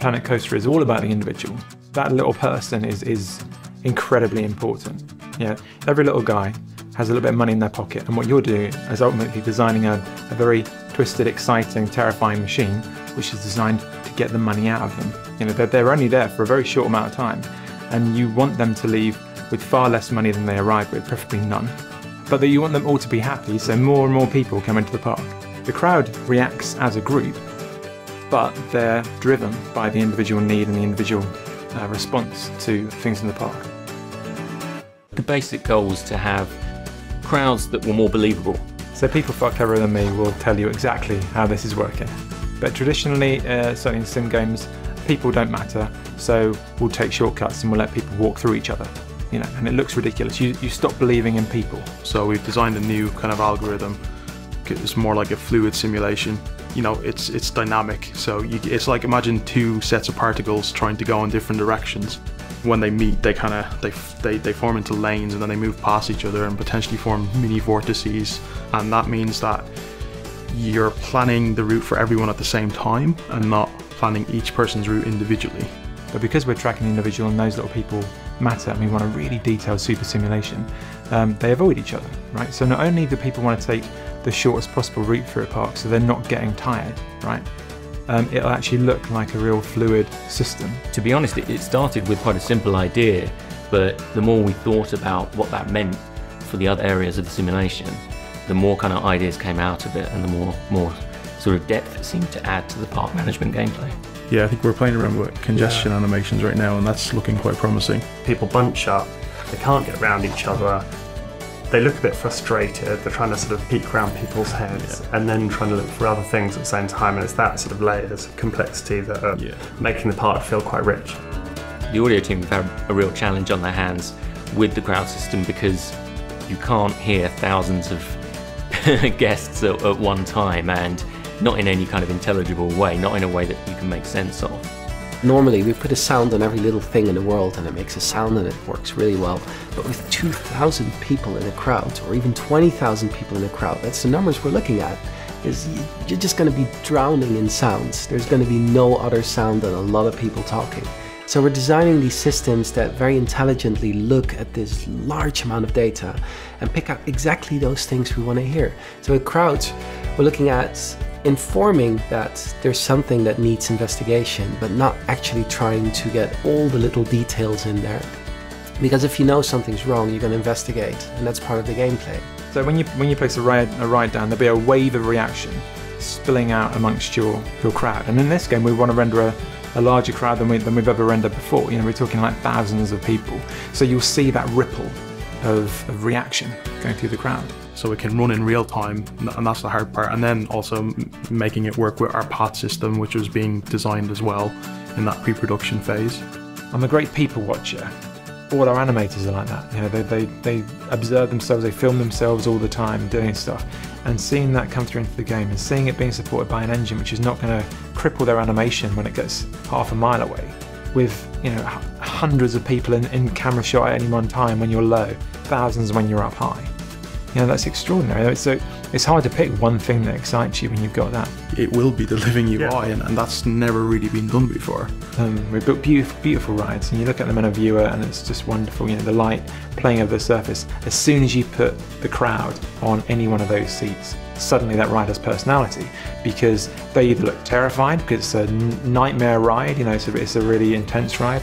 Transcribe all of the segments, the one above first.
Planet Coaster is all about the individual. That little person is incredibly important. Yeah, every little guy has a little bit of money in their pocket, and what you're doing is ultimately designing a very twisted, exciting, terrifying machine, which is designed to get the money out of them. You know, they're only there for a very short amount of time, and you want them to leave with far less money than they arrived with, preferably none. But that you want them all to be happy, so more and more people come into the park. The crowd reacts as a group, but they're driven by the individual need and the individual response to things in the park. The basic goal was to have crowds that were more believable. So people far cleverer than me will tell you exactly how this is working. But traditionally, certainly in sim games, people don't matter, so we'll take shortcuts and we'll let people walk through each other. You know, and it looks ridiculous. You stop believing in people. So we've designed a new kind of algorithm. It's more like a fluid simulation. You know, it's dynamic. So it's like, imagine two sets of particles trying to go in different directions. When they meet, they form into lanes, and then they move past each other and potentially form mini vortices. And that means that you're planning the route for everyone at the same time and not planning each person's route individually. But because we're tracking the individual and those little people matter, and we want a really detailed super simulation, they avoid each other, right? So not only do people want to take the shortest possible route through a park so they're not getting tired, right? It'll actually look like a real fluid system. To be honest, it started with quite a simple idea, but the more we thought about what that meant for the other areas of the simulation, the more kind of ideas came out of it, and the more sort of depth it seemed to add to the park management gameplay. Yeah, I think we're playing around with congestion animations right now, and that's looking quite promising. People bunch up, they can't get around each other, they look a bit frustrated, they're trying to sort of peek around people's heads, and then trying to look for other things at the same time, and it's that sort of layers of complexity that are making the park feel quite rich. The audio team have had a real challenge on their hands with the crowd system, because you can't hear thousands of guests at one time, and not in any kind of intelligible way, not in a way that you can make sense of. Normally we put a sound on every little thing in the world and it makes a sound and it works really well. But with 2,000 people in a crowd, or even 20,000 people in a crowd, that's the numbers we're looking at, is you're just going to be drowning in sounds. There's going to be no other sound than a lot of people talking. So we're designing these systems that very intelligently look at this large amount of data and pick out exactly those things we want to hear. So with crowds, we're looking at informing that there's something that needs investigation, but not actually trying to get all the little details in there. Because if you know something's wrong, you're going to investigate, and that's part of the gameplay. So when you place a ride down, there'll be a wave of reaction spilling out amongst your crowd. And in this game, we want to render a larger crowd than we've ever rendered before. You know, we're talking like thousands of people. So you'll see that ripple of reaction going through the crowd. So it can run in real time, and that's the hard part. And then also making it work with our path system, which was being designed as well in that pre-production phase. I'm a great people watcher. All our animators are like that. You know, they observe themselves, they film themselves all the time doing stuff, and seeing that come through into the game, and seeing it being supported by an engine which is not going to cripple their animation when it gets half a mile away, with, you know, hundreds of people in camera shot at any one time when you're low, thousands when you're up high. You know, that's extraordinary. So it's hard to pick one thing that excites you when you've got that. It will be the living UI, and that's never really been done before. We built beautiful rides, and you look at them in a viewer and it's just wonderful. You know, the light playing over the surface. As soon as you put the crowd on any one of those seats, suddenly that ride has personality, because they either look terrified because it's a nightmare ride, you know, it's a really intense ride,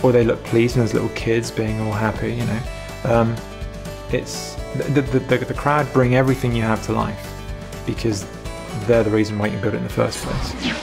or they look pleased, and there's little kids being all happy, you know. It's the crowd bring everything you have to life, because they're the reason why you build it in the first place.